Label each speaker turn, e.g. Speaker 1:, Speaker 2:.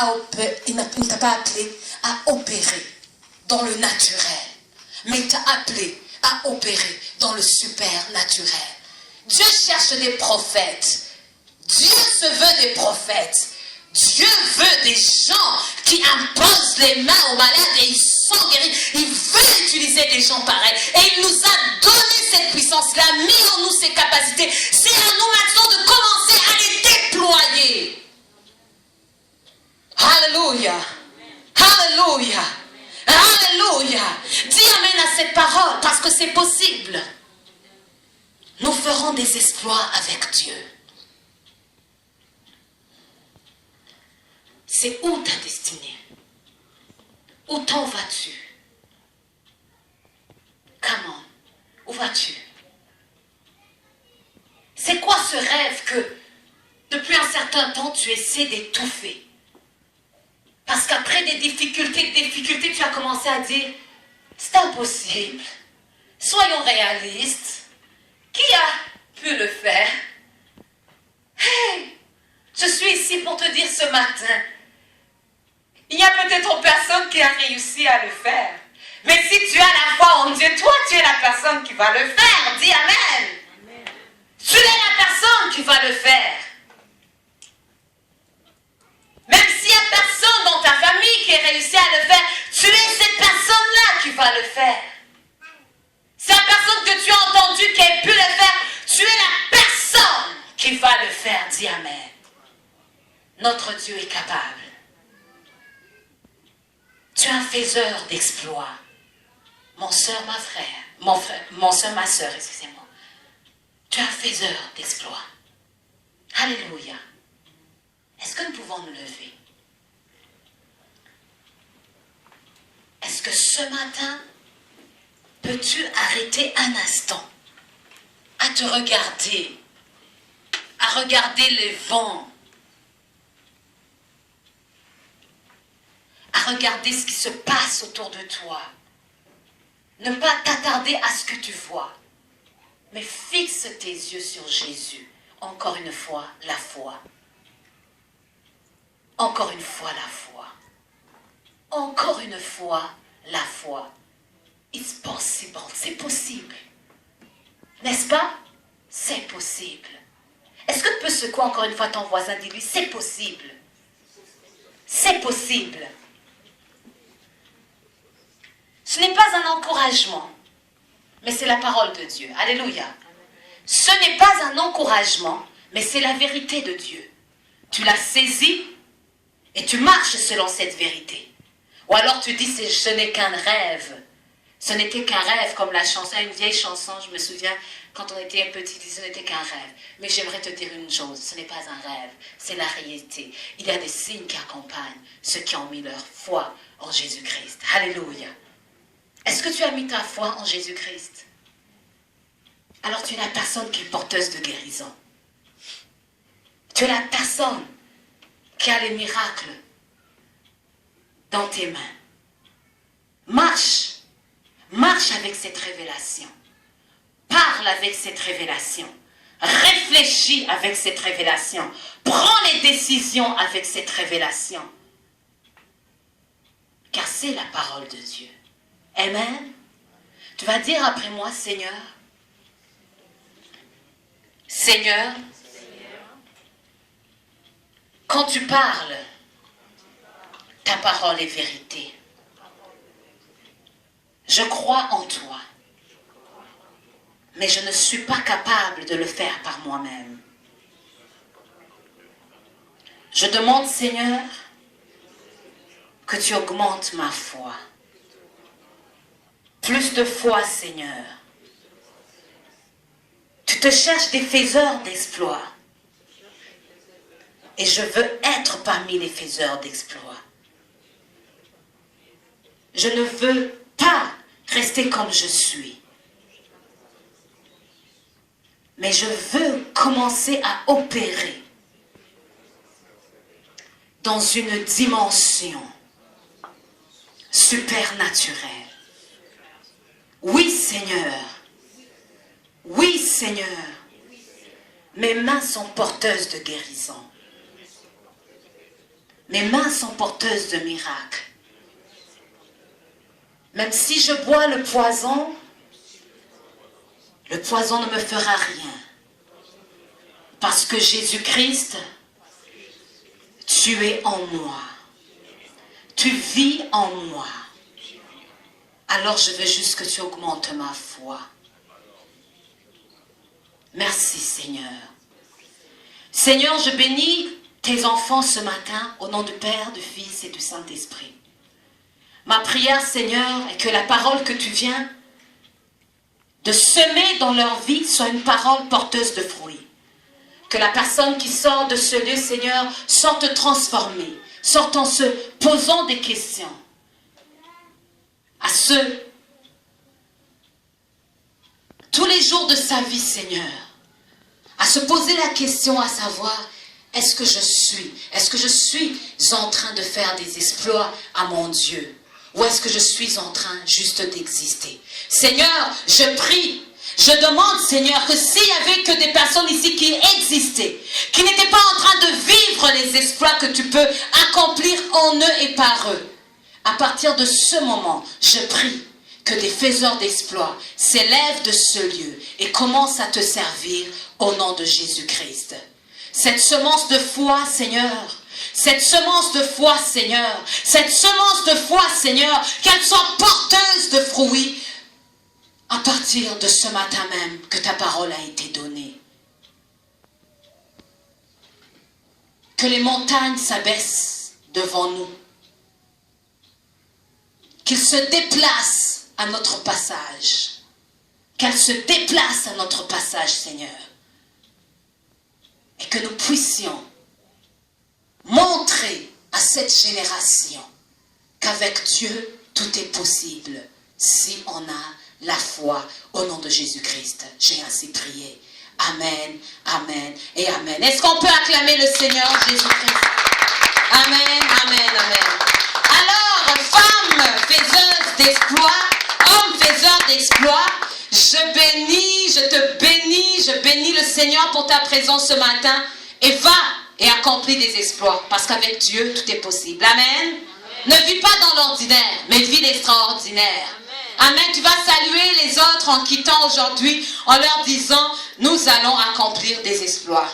Speaker 1: ne t'a pas appelé à opérer dans le naturel, mais il t'a appelé à opérer dans le supernaturel. Dieu cherche des prophètes. Dieu se veut des prophètes. Dieu veut des gens qui imposent les mains aux malades et ils sont guéris. Il veut utiliser des gens pareils. Et il nous a donné cette puissance. Il a mis en nous ces capacités. C'est à nous maintenant de commencer à les déployer. Alléluia. Alléluia. Alléluia. Dis amen à cette parole parce que c'est possible. Nous ferons des exploits avec Dieu. C'est où ta destinée? Où t'en vas-tu? Comment? Où vas-tu? C'est quoi ce rêve que depuis un certain temps tu essaies d'étouffer? Parce qu'après des difficultés, tu as commencé à dire c'est impossible. Soyons réalistes. Qui a pu le faire? Hey, je suis ici pour te dire ce matin, il y a peut-être personne qui a réussi à le faire. Mais si tu as la foi en Dieu, toi tu es la personne qui va le faire. Dis amen. Amen. Tu es la personne qui va le faire. Même s'il n'y a personne dans ta famille qui a réussi à le faire, tu es cette personne-là qui va le faire. C'est la personne que tu as entendue qui a pu le faire, tu es la personne qui va le faire. Dis amen. Notre Dieu est capable. Tu es un faiseur d'exploits. Mon soeur, ma soeur, excusez-moi. Tu es un faiseur d'exploits. Alléluia. Est-ce que nous pouvons nous lever? Est-ce que ce matin, peux-tu arrêter un instant à te regarder, à regarder les vents, à regarder ce qui se passe autour de toi. Ne pas t'attarder à ce que tu vois, mais fixe tes yeux sur Jésus. Encore une fois, la foi. Encore une fois, la foi. Encore une fois, la foi. It's possible. C'est possible. N'est-ce pas? C'est possible. Est-ce que tu peux secouer encore une fois ton voisin? Dis-lui, c'est possible. C'est possible. Ce n'est pas un encouragement, mais c'est la parole de Dieu. Alléluia. Ce n'est pas un encouragement, mais c'est la vérité de Dieu. Tu l'as saisie et tu marches selon cette vérité. Ou alors tu dis, ce n'est qu'un rêve. Ce n'était qu'un rêve, comme la chanson, une vieille chanson, je me souviens, quand on était petit, ce n'était qu'un rêve. Mais j'aimerais te dire une chose, ce n'est pas un rêve, c'est la réalité. Il y a des signes qui accompagnent ceux qui ont mis leur foi en Jésus-Christ. Alléluia. Est-ce que tu as mis ta foi en Jésus-Christ? Alors tu es la personne qui est porteuse de guérison. Tu es la personne qui a les miracles dans tes mains. Marche. Marche avec cette révélation. Parle avec cette révélation. Réfléchis avec cette révélation. Prends les décisions avec cette révélation. Car c'est la parole de Dieu. Amen. Tu vas dire après moi, Seigneur. Seigneur, quand tu parles, ta parole est vérité. Je crois en toi, mais je ne suis pas capable de le faire par moi-même. Je demande, Seigneur, que tu augmentes ma foi. Plus de foi, Seigneur. Tu te cherches des faiseurs d'exploits. Et je veux être parmi les faiseurs d'exploits. Je ne veux pas rester comme je suis. Mais je veux commencer à opérer dans une dimension supernaturelle. Oui, Seigneur. Oui, Seigneur. Mes mains sont porteuses de guérison. Mes mains sont porteuses de miracles. Même si je bois le poison ne me fera rien. Parce que Jésus-Christ, tu es en moi. Tu vis en moi. Alors je veux juste que tu augmentes ma foi. Merci Seigneur. Seigneur, je bénis tes enfants ce matin au nom du Père, du Fils et du Saint-Esprit. Ma prière, Seigneur, est que la parole que tu viens de semer dans leur vie soit une parole porteuse de fruits. Que la personne qui sort de ce lieu, Seigneur, sorte transformée, sorte en se posant des questions. Tous les jours de sa vie, Seigneur, à se poser la question à savoir, est-ce que je suis en train de faire des exploits à mon Dieu? Ou est-ce que je suis en train juste d'exister? Seigneur, je prie, je demande, Seigneur, que s'il y avait que des personnes ici qui existaient, qui n'étaient pas en train de vivre les exploits que tu peux accomplir en eux et par eux, à partir de ce moment, je prie que des faiseurs d'exploits s'élèvent de ce lieu et commencent à te servir au nom de Jésus-Christ. Cette semence de foi, Seigneur, cette semence de foi, Seigneur, cette semence de foi, Seigneur, qu'elle soit porteuse de fruits à partir de ce matin même que ta parole a été donnée. Que les montagnes s'abaissent devant nous. Qu'ils se déplacent à notre passage. Qu'elles se déplacent à notre passage, Seigneur. Et que nous puissions montrer à cette génération qu'avec Dieu, tout est possible si on a la foi au nom de Jésus-Christ. J'ai ainsi prié. Amen, amen et amen. Est-ce qu'on peut acclamer le Seigneur Jésus-Christ? Amen, amen, amen. Alors, femme faiseuse d'exploits, homme faiseur d'exploits, je bénis le Seigneur pour ta présence ce matin et va et accomplis des exploits parce qu'avec Dieu, tout est possible. Amen. Amen. Ne vis pas dans l'ordinaire, mais vis l'extraordinaire. Amen. Amen. Tu vas saluer les autres en quittant aujourd'hui, en leur disant, nous allons accomplir des exploits.